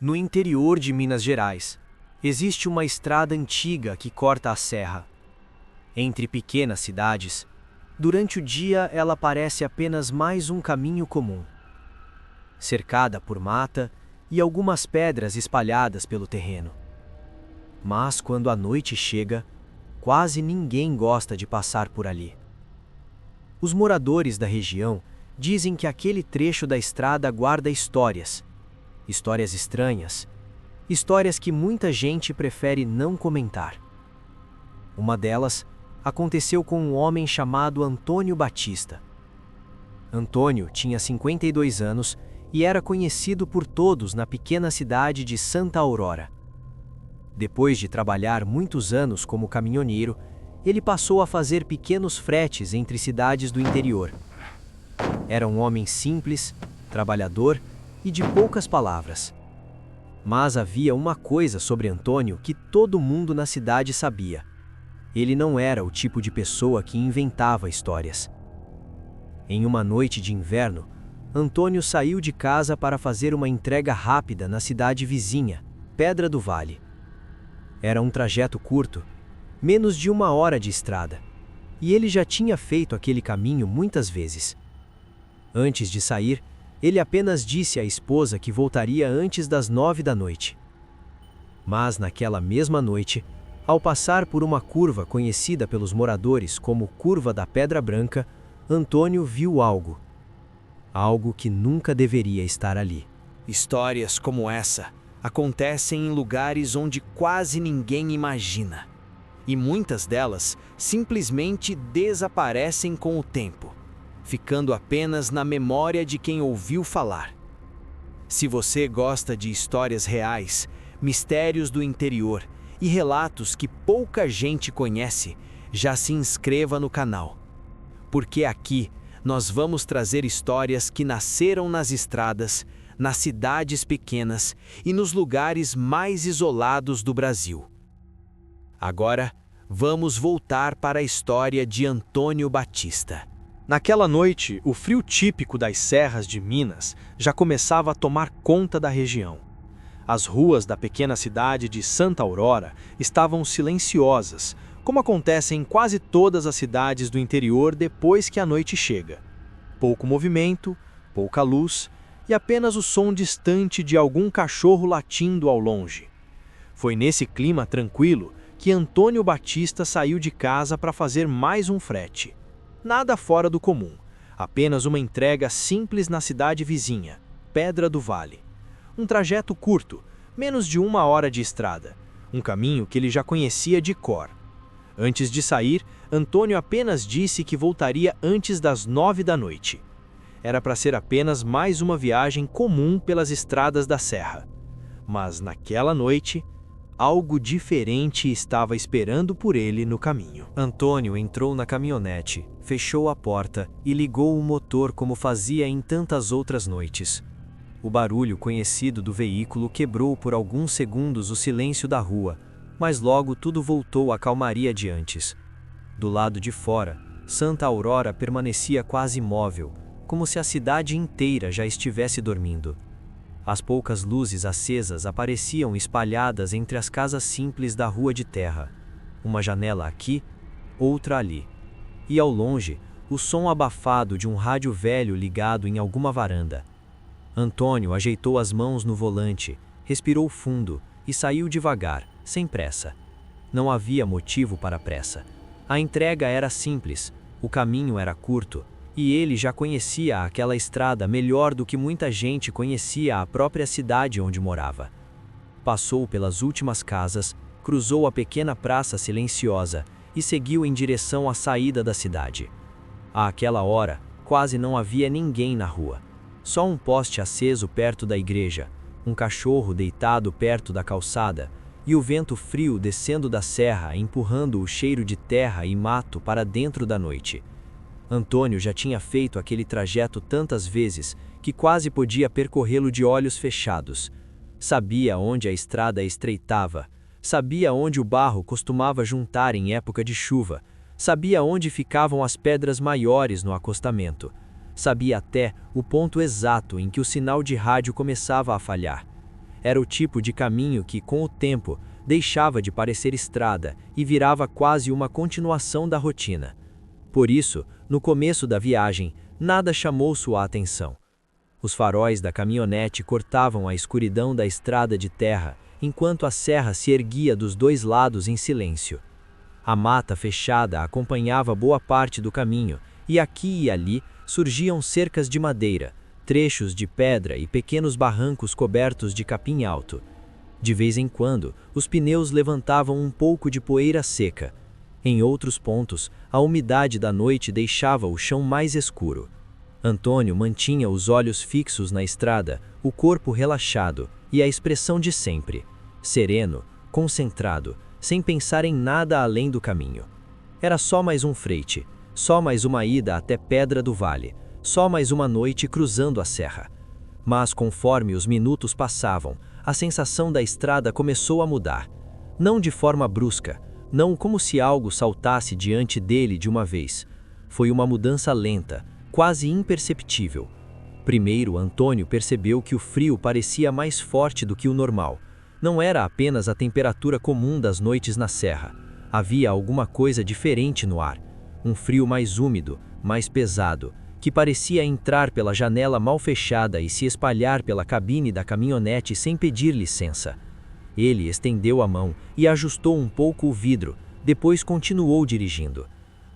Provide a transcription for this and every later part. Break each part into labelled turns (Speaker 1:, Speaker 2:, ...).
Speaker 1: No interior de Minas Gerais, existe uma estrada antiga que corta a serra. Entre pequenas cidades, durante o dia ela parece apenas mais um caminho comum, cercada por mata e algumas pedras espalhadas pelo terreno. Mas quando a noite chega, quase ninguém gosta de passar por ali. Os moradores da região dizem que aquele trecho da estrada guarda histórias estranhas, histórias que muita gente prefere não comentar. Uma delas aconteceu com um homem chamado Antônio Batista. Antônio tinha 52 anos e era conhecido por todos na pequena cidade de Santa Aurora. Depois de trabalhar muitos anos como caminhoneiro, ele passou a fazer pequenos fretes entre cidades do interior. Era um homem simples, trabalhador e de poucas palavras. Mas havia uma coisa sobre Antônio que todo mundo na cidade sabia. Ele não era o tipo de pessoa que inventava histórias. Em uma noite de inverno, Antônio saiu de casa para fazer uma entrega rápida na cidade vizinha, Pedra do Vale. Era um trajeto curto, menos de 1 hora de estrada, e ele já tinha feito aquele caminho muitas vezes. Antes de sair, ele apenas disse à esposa que voltaria antes das 9 da noite. Mas naquela mesma noite, ao passar por uma curva conhecida pelos moradores como Curva da Pedra Branca, Antônio viu algo. Algo que nunca deveria estar ali.
Speaker 2: Histórias como essa acontecem em lugares onde quase ninguém imagina. E muitas delas simplesmente desaparecem com o tempo, ficando apenas na memória de quem ouviu falar. Se você gosta de histórias reais, mistérios do interior e relatos que pouca gente conhece, já se inscreva no canal. Porque aqui nós vamos trazer histórias que nasceram nas estradas, nas cidades pequenas e nos lugares mais isolados do Brasil. Agora, vamos voltar para a história de Antônio Batista.
Speaker 3: Naquela noite, o frio típico das serras de Minas já começava a tomar conta da região. As ruas da pequena cidade de Santa Aurora estavam silenciosas, como acontece em quase todas as cidades do interior depois que a noite chega. Pouco movimento, pouca luz e apenas o som distante de algum cachorro latindo ao longe. Foi nesse clima tranquilo que Antônio Batista saiu de casa para fazer mais um frete. Nada fora do comum, apenas uma entrega simples na cidade vizinha, Pedra do Vale. Um trajeto curto, menos de 1 hora de estrada, um caminho que ele já conhecia de cor. Antes de sair, Antônio apenas disse que voltaria antes das 9 da noite. Era para ser apenas mais uma viagem comum pelas estradas da serra. Mas naquela noite, algo diferente estava esperando por ele no caminho.
Speaker 1: Antônio entrou na caminhonete, fechou a porta e ligou o motor como fazia em tantas outras noites. O barulho conhecido do veículo quebrou por alguns segundos o silêncio da rua, mas logo tudo voltou à calmaria de antes. Do lado de fora, Santa Aurora permanecia quase imóvel, como se a cidade inteira já estivesse dormindo. As poucas luzes acesas apareciam espalhadas entre as casas simples da rua de terra. Uma janela aqui, outra ali. E ao longe, o som abafado de um rádio velho ligado em alguma varanda. Antônio ajeitou as mãos no volante, respirou fundo e saiu devagar, sem pressa. Não havia motivo para pressa. A entrega era simples, o caminho era curto, e ele já conhecia aquela estrada melhor do que muita gente conhecia a própria cidade onde morava. Passou pelas últimas casas, cruzou a pequena praça silenciosa e seguiu em direção à saída da cidade. Àquela hora, quase não havia ninguém na rua. Só um poste aceso perto da igreja, um cachorro deitado perto da calçada e o vento frio descendo da serra empurrando o cheiro de terra e mato para dentro da noite. Antônio já tinha feito aquele trajeto tantas vezes que quase podia percorrê-lo de olhos fechados. Sabia onde a estrada estreitava, sabia onde o barro costumava juntar em época de chuva, sabia onde ficavam as pedras maiores no acostamento. Sabia até o ponto exato em que o sinal de rádio começava a falhar.
Speaker 2: Era o tipo de caminho que, com o tempo, deixava de parecer estrada e virava quase uma continuação da rotina. Por isso, no começo da viagem, nada chamou sua atenção. Os faróis da caminhonete cortavam a escuridão da estrada de terra, enquanto a serra se erguia dos dois lados em silêncio. A mata fechada acompanhava boa parte do caminho, e aqui e ali surgiam cercas de madeira, trechos de pedra e pequenos barrancos cobertos de capim alto. De vez em quando, os pneus levantavam um pouco de poeira seca. Em outros pontos, a umidade da noite deixava o chão mais escuro. Antônio mantinha os olhos fixos na estrada, o corpo relaxado e a expressão de sempre, sereno, concentrado, sem pensar em nada além do caminho. Era só mais um freite, só mais uma ida até Pedra do Vale, só mais uma noite cruzando a serra. Mas conforme os minutos passavam, a sensação da estrada começou a mudar. Não de forma brusca, não como se algo saltasse diante dele de uma vez. Foi uma mudança lenta, quase imperceptível. Primeiro, Antônio percebeu que o frio parecia mais forte do que o normal. Não era apenas a temperatura comum das noites na serra. Havia alguma coisa diferente no ar. Um frio mais úmido, mais pesado, que parecia entrar pela janela mal fechada e se espalhar pela cabine da caminhonete sem pedir licença. Ele estendeu a mão e ajustou um pouco o vidro, depois continuou dirigindo.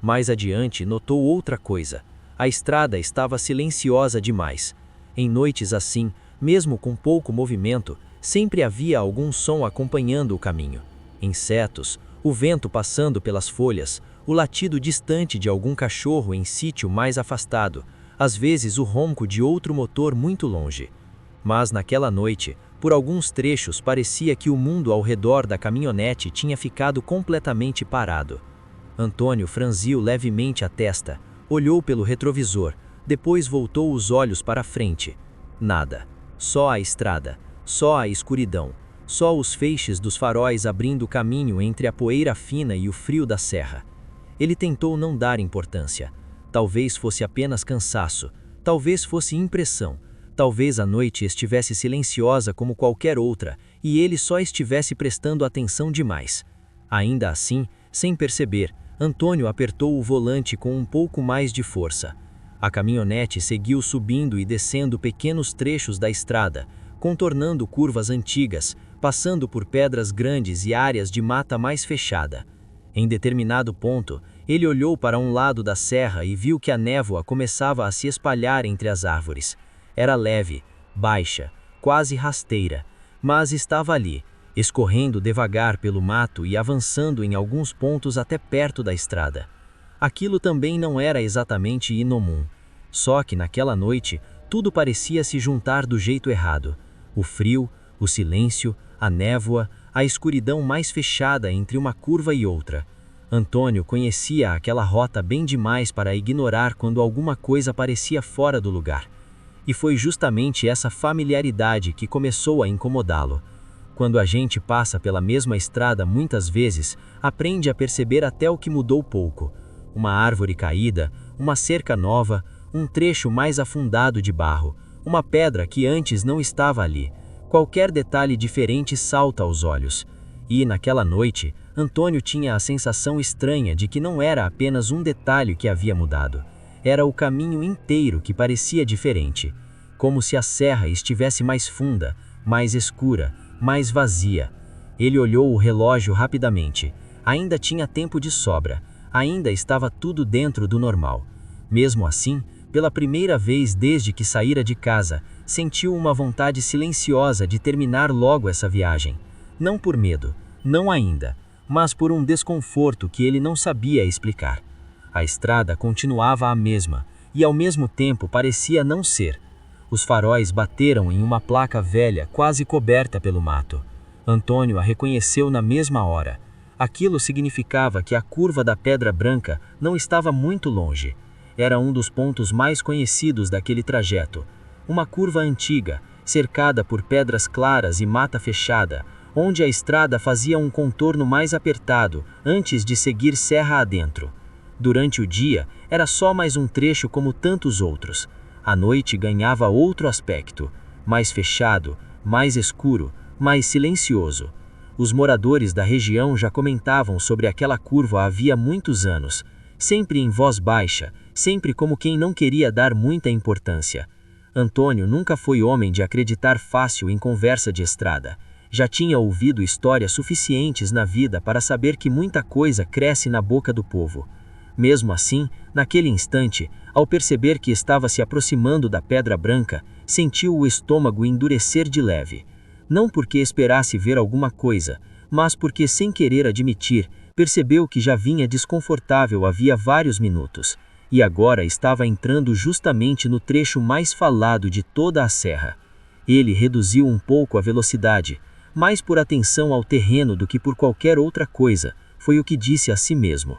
Speaker 2: Mais adiante, notou outra coisa. A estrada estava silenciosa demais. Em noites assim, mesmo com pouco movimento, sempre havia algum som acompanhando o caminho. Insetos, o vento passando pelas folhas, o latido distante de algum cachorro em sítio mais afastado, às vezes o ronco de outro motor muito longe. Mas naquela noite, por alguns trechos parecia que o mundo ao redor da caminhonete tinha ficado completamente parado. Antônio franziu levemente a testa, olhou pelo retrovisor, depois voltou os olhos para a frente. Nada. Só a estrada, só a escuridão, só os feixes dos faróis abrindo caminho entre a poeira fina e o frio da serra. Ele tentou não dar importância. Talvez fosse apenas cansaço, talvez fosse impressão, talvez a noite estivesse silenciosa como qualquer outra e ele só estivesse prestando atenção demais. Ainda assim, sem perceber, Antônio apertou o volante com um pouco mais de força. A caminhonete seguiu subindo e descendo pequenos trechos da estrada, contornando curvas antigas, passando por pedras grandes e áreas de mata mais fechada. Em determinado ponto, ele olhou para um lado da serra e viu que a névoa começava a se espalhar entre as árvores. Era leve, baixa, quase rasteira, mas estava ali, escorrendo devagar pelo mato e avançando em alguns pontos até perto da estrada. Aquilo também não era exatamente incomum. Só que naquela noite, tudo parecia se juntar do jeito errado. O frio, o silêncio, a névoa, a escuridão mais fechada entre uma curva e outra. Antônio conhecia aquela rota bem demais para ignorar quando alguma coisa parecia fora do lugar. E foi justamente essa familiaridade que começou a incomodá-lo. Quando a gente passa pela mesma estrada muitas vezes, aprende a perceber até o que mudou pouco. Uma árvore caída, uma cerca nova, um trecho mais afundado de barro, uma pedra que antes não estava ali. Qualquer detalhe diferente salta aos olhos. E, naquela noite, Antônio tinha a sensação estranha de que não era apenas um detalhe que havia mudado. Era o caminho inteiro que parecia diferente. Como se a serra estivesse mais funda, mais escura, mais vazia. Ele olhou o relógio rapidamente. Ainda tinha tempo de sobra. Ainda estava tudo dentro do normal. Mesmo assim, pela primeira vez desde que saíra de casa, sentiu uma vontade silenciosa de terminar logo essa viagem. Não por medo, não ainda, mas por um desconforto que ele não sabia explicar. A estrada continuava a mesma, e ao mesmo tempo parecia não ser. Os faróis bateram em uma placa velha quase coberta pelo mato. Antônio a reconheceu na mesma hora. Aquilo significava que a curva da Pedra Branca não estava muito longe. Era um dos pontos mais conhecidos daquele trajeto. Uma curva antiga, cercada por pedras claras e mata fechada, onde a estrada fazia um contorno mais apertado antes de seguir serra adentro. Durante o dia, era só mais um trecho como tantos outros. A noite ganhava outro aspecto, mais fechado,
Speaker 4: mais escuro, mais silencioso. Os moradores da região já comentavam sobre aquela curva havia muitos anos, sempre em voz baixa, sempre como quem não queria dar muita importância. Antônio nunca foi homem de acreditar fácil em conversa de estrada. Já tinha ouvido histórias suficientes na vida para saber que muita coisa cresce na boca do povo. Mesmo assim, naquele instante, ao perceber que estava se aproximando da Pedra Branca, sentiu o estômago endurecer de leve. Não porque esperasse ver alguma coisa, mas porque, sem querer admitir, percebeu que já vinha desconfortável havia vários minutos, e agora estava entrando justamente no trecho mais falado de toda a serra. Ele reduziu um pouco a velocidade, mais por atenção ao terreno do que por qualquer outra coisa, foi o que disse a si mesmo.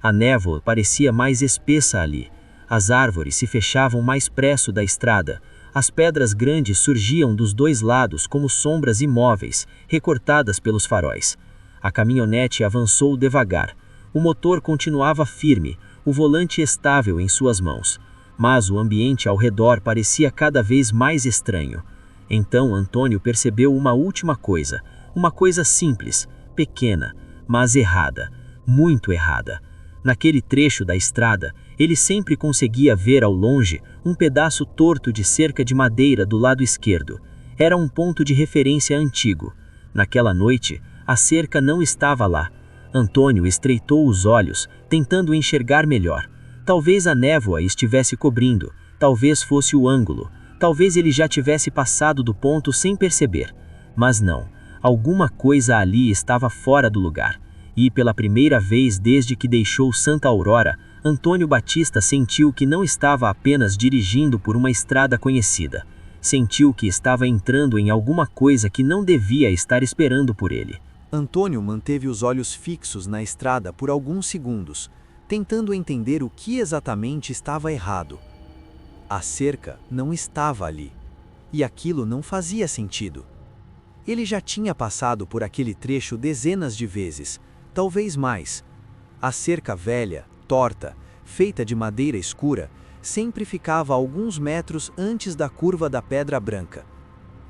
Speaker 4: A névoa parecia mais espessa ali. As árvores se fechavam mais presso da estrada. As pedras grandes surgiam dos dois lados como sombras imóveis, recortadas pelos faróis. A caminhonete avançou devagar. O motor continuava firme, o volante estável em suas mãos. Mas o ambiente ao redor parecia cada vez mais estranho. Então Antônio percebeu uma última coisa. Uma coisa simples, pequena, mas errada. Muito errada. Naquele trecho da estrada, ele sempre conseguia ver ao longe um pedaço torto de cerca de madeira do lado esquerdo. Era um ponto de referência antigo. Naquela noite, a cerca não estava lá. Antônio estreitou os olhos, tentando enxergar melhor. Talvez a névoa estivesse cobrindo, talvez fosse o ângulo, talvez ele já tivesse passado do ponto sem perceber. Mas não, alguma coisa ali estava fora do lugar. E pela primeira vez desde que deixou Santa Aurora, Antônio Batista sentiu que não estava apenas dirigindo por uma estrada conhecida. Sentiu que estava entrando em alguma coisa que não devia estar esperando por ele.
Speaker 1: Antônio manteve os olhos fixos na estrada por alguns segundos, tentando entender o que exatamente estava errado. A cerca não estava ali, e aquilo não fazia sentido. Ele já tinha passado por aquele trecho dezenas de vezes, talvez mais. A cerca velha, torta, feita de madeira escura, sempre ficava a alguns metros antes da curva da Pedra Branca.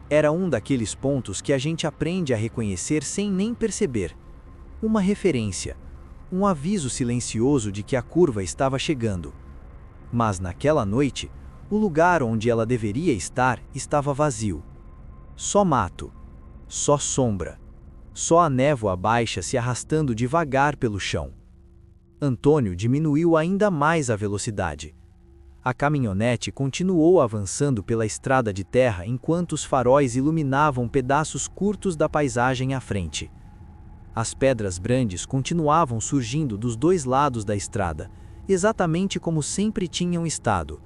Speaker 1: Era um daqueles pontos que a gente aprende a reconhecer sem nem perceber. Uma referência, um aviso silencioso de que a curva estava chegando. Mas naquela noite, o lugar onde ela deveria estar estava vazio. Só mato, só sombra, só a névoa baixa se arrastando devagar pelo chão. Antônio diminuiu ainda mais a velocidade. A caminhonete continuou avançando pela estrada de terra enquanto os faróis iluminavam pedaços curtos da paisagem à frente. As pedras grandes continuavam surgindo dos dois lados da estrada, exatamente como sempre tinham estado.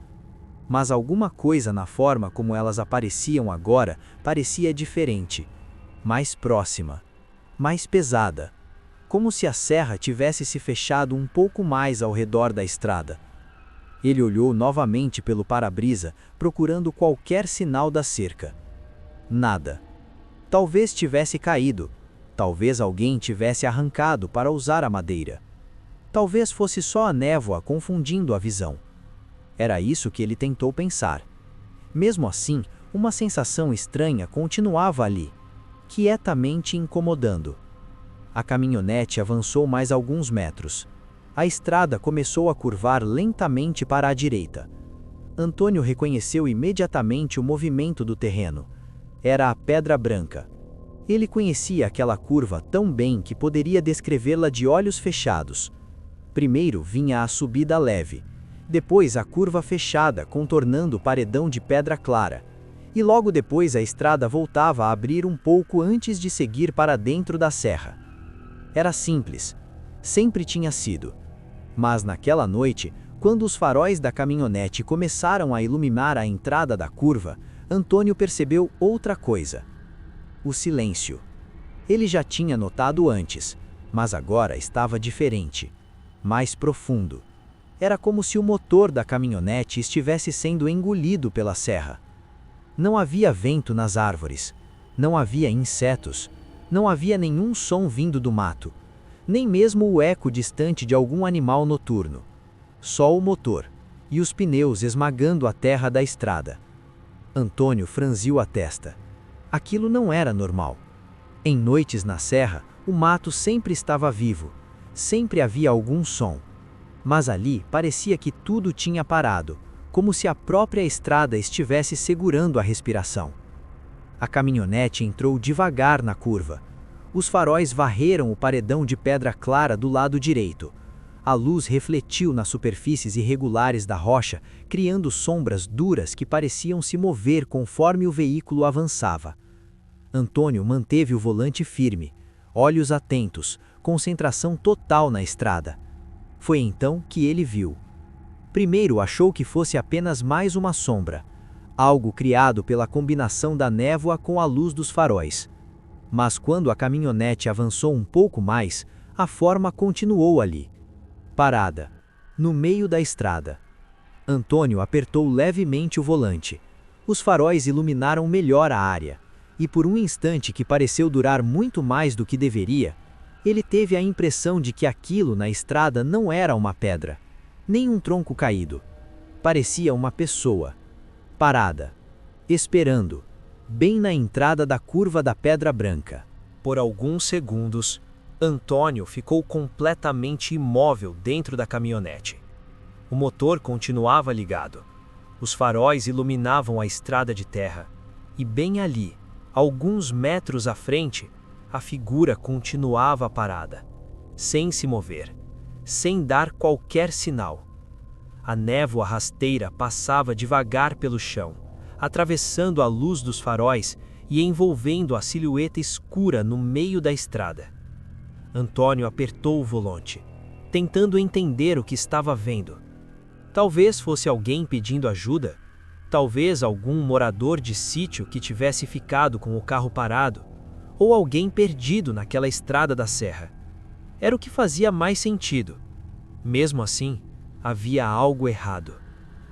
Speaker 1: Mas alguma coisa na forma como elas apareciam agora parecia diferente, mais próxima, mais pesada, como se a serra tivesse se fechado um pouco mais ao redor da estrada. Ele olhou novamente pelo para-brisa, procurando qualquer sinal da cerca. Nada. Talvez tivesse caído. Talvez alguém tivesse arrancado para usar a madeira. Talvez fosse só a névoa confundindo a visão. Era isso que ele tentou pensar. Mesmo assim, uma sensação estranha continuava ali, quietamente incomodando. A caminhonete avançou mais alguns metros. A estrada começou a curvar lentamente para a direita. Antônio reconheceu imediatamente o movimento do terreno. Era a Pedra Branca. Ele conhecia aquela curva tão bem que poderia descrevê-la de olhos fechados. Primeiro vinha a subida leve, depois a curva fechada contornando o paredão de pedra clara, e logo depois a estrada voltava a abrir um pouco antes de seguir para dentro da serra. Era simples, sempre tinha sido. Mas naquela noite, quando os faróis da caminhonete começaram a iluminar a entrada da curva, Antônio percebeu outra coisa. O silêncio. Ele já tinha notado antes, mas agora estava diferente, mais profundo. Era como se o motor da caminhonete estivesse sendo engolido pela serra. Não havia vento nas árvores, não havia insetos, não havia nenhum som vindo do mato, nem mesmo o eco distante de algum animal noturno. Só o motor e os pneus esmagando a terra da estrada. Antônio franziu a testa. Aquilo não era normal. Em noites na serra, o mato sempre estava vivo, sempre havia algum som. Mas ali parecia que tudo tinha parado, como se a própria estrada estivesse segurando a respiração. A caminhonete entrou devagar na curva. Os faróis varreram o paredão de pedra clara do lado direito. A luz refletiu nas superfícies irregulares da rocha, criando sombras duras que pareciam se mover conforme o veículo avançava. Antônio manteve o volante firme, olhos atentos, concentração total na estrada. Foi então que ele viu. Primeiro achou que fosse apenas mais uma sombra, algo criado pela combinação da névoa com a luz dos faróis. Mas quando a caminhonete avançou um pouco mais, a forma continuou ali, parada, no meio da estrada. Antônio apertou levemente o volante. Os faróis iluminaram melhor a área, e por um instante que pareceu durar muito mais do que deveria, ele teve a impressão de que aquilo na estrada não era uma pedra, nem um tronco caído. Parecia uma pessoa, parada, esperando, bem na entrada da curva da Pedra Branca.
Speaker 2: Por alguns segundos, Antônio ficou completamente imóvel dentro da caminhonete. O motor continuava ligado. Os faróis iluminavam a estrada de terra, e bem ali, alguns metros à frente, a figura continuava parada, sem se mover, sem dar qualquer sinal. A névoa rasteira passava devagar pelo chão, atravessando a luz dos faróis e envolvendo a silhueta escura no meio da estrada. Antônio apertou o volante, tentando entender o que estava vendo. Talvez fosse alguém pedindo ajuda, talvez algum morador de sítio que tivesse ficado com o carro parado, ou alguém perdido naquela estrada da serra. Era o que fazia mais sentido. Mesmo assim, havia algo errado.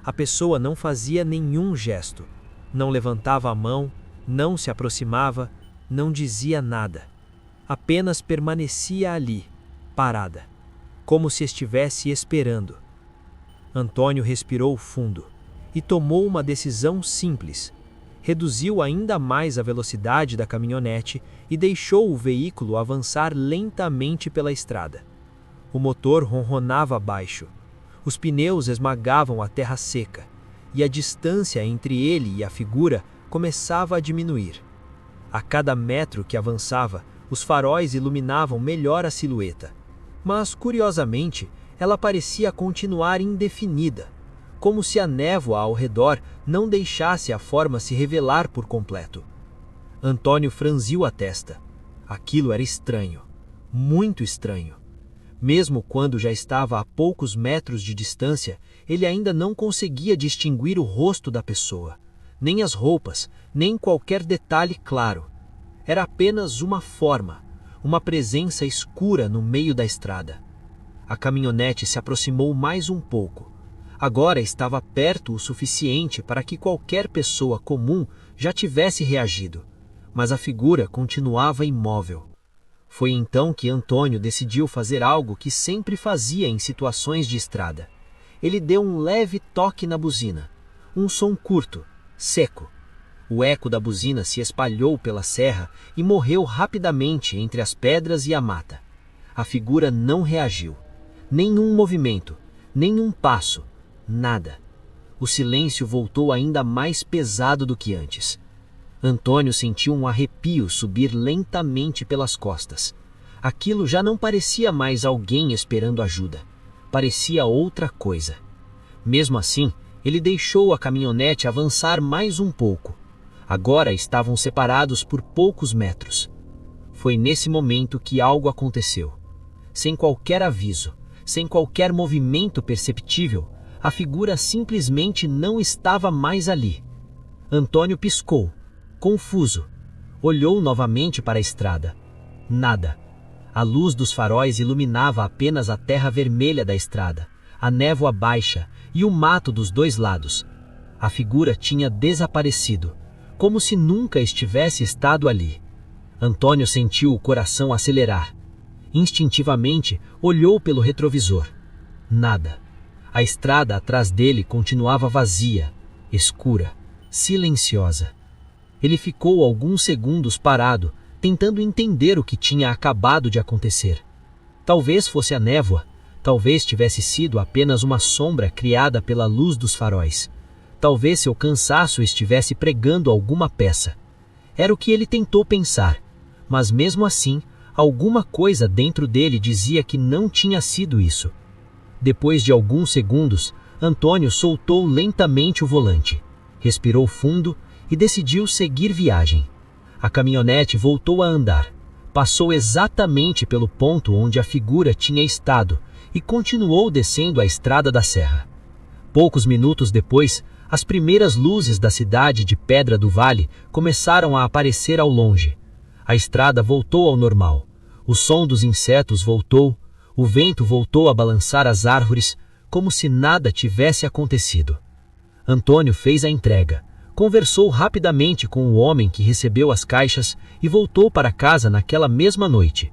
Speaker 2: A pessoa não fazia nenhum gesto, não levantava a mão, não se aproximava, não dizia nada. Apenas permanecia ali, parada, como se estivesse esperando. Antônio respirou fundo e tomou uma decisão simples. Reduziu ainda mais a velocidade da caminhonete e deixou o veículo avançar lentamente pela estrada. O motor ronronava baixo. Os pneus esmagavam a terra seca, e a distância entre ele e a figura começava a diminuir. A cada metro que avançava, os faróis iluminavam melhor a silhueta. Mas, curiosamente, ela parecia continuar indefinida, como se a névoa ao redor não deixasse a forma se revelar por completo. Antônio franziu a testa. Aquilo era estranho, muito estranho. Mesmo quando já estava a poucos metros de distância, ele ainda não conseguia distinguir o rosto da pessoa, nem as roupas, nem qualquer detalhe claro. Era apenas uma forma, uma presença escura no meio da estrada. A caminhonete se aproximou mais um pouco. Agora estava perto o suficiente para que qualquer pessoa comum já tivesse reagido, mas a figura continuava imóvel. Foi então que Antônio decidiu fazer algo que sempre fazia em situações de estrada. Ele deu um leve toque na buzina, um som curto, seco. O eco da buzina se espalhou pela serra e morreu rapidamente entre as pedras e a mata. A figura não reagiu. Nenhum movimento, nenhum passo, nada. O silêncio voltou ainda mais pesado do que antes. Antônio sentiu um arrepio subir lentamente pelas costas. Aquilo já não parecia mais alguém esperando ajuda. Parecia outra coisa. Mesmo assim, ele deixou a caminhonete avançar mais um pouco. Agora estavam separados por poucos metros. Foi nesse momento que algo aconteceu. Sem qualquer aviso, sem qualquer movimento perceptível, a figura simplesmente não estava mais ali. Antônio piscou, confuso. Olhou novamente para a estrada. Nada. A luz dos faróis iluminava apenas a terra vermelha da estrada, a névoa baixa e o mato dos dois lados. A figura tinha desaparecido, como se nunca estivesse estado ali. Antônio sentiu o coração acelerar. Instintivamente, olhou pelo retrovisor. Nada. A estrada atrás dele continuava vazia, escura, silenciosa.
Speaker 4: Ele ficou alguns segundos parado, tentando entender o que tinha acabado de acontecer. Talvez fosse a névoa, talvez tivesse sido apenas uma sombra criada pela luz dos faróis. Talvez seu cansaço estivesse pregando alguma peça. Era o que ele tentou pensar, mas mesmo assim, alguma coisa dentro dele dizia que não tinha sido isso. Depois de alguns segundos, Antônio soltou lentamente o volante, respirou fundo e decidiu seguir viagem. A caminhonete voltou a andar, passou exatamente pelo ponto onde a figura tinha estado e continuou descendo a estrada da serra. Poucos minutos depois, as primeiras luzes da cidade de Pedra do Vale começaram a aparecer ao longe. A estrada voltou ao normal. O som dos insetos voltou, o vento voltou a balançar as árvores, como se nada tivesse acontecido. Antônio fez a entrega, conversou rapidamente com o homem que recebeu as caixas e voltou para casa naquela mesma noite.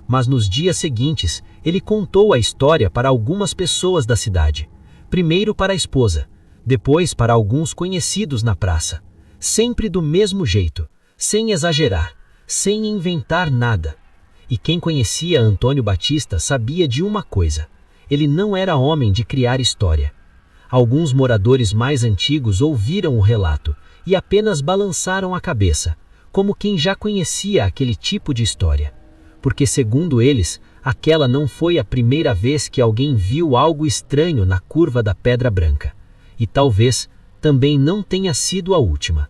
Speaker 4: Mas nos dias seguintes, ele contou a história para algumas pessoas da cidade. Primeiro para a esposa, depois para alguns conhecidos na praça. Sempre do mesmo jeito, sem exagerar, sem inventar nada. E quem conhecia Antônio Batista sabia de uma coisa: ele não era homem de criar história. Alguns moradores mais antigos ouviram o relato e apenas balançaram a cabeça, como quem já conhecia aquele tipo de história. Porque, segundo eles, aquela não foi a primeira vez que alguém viu algo estranho na curva da Pedra Branca. E talvez também não tenha sido a última.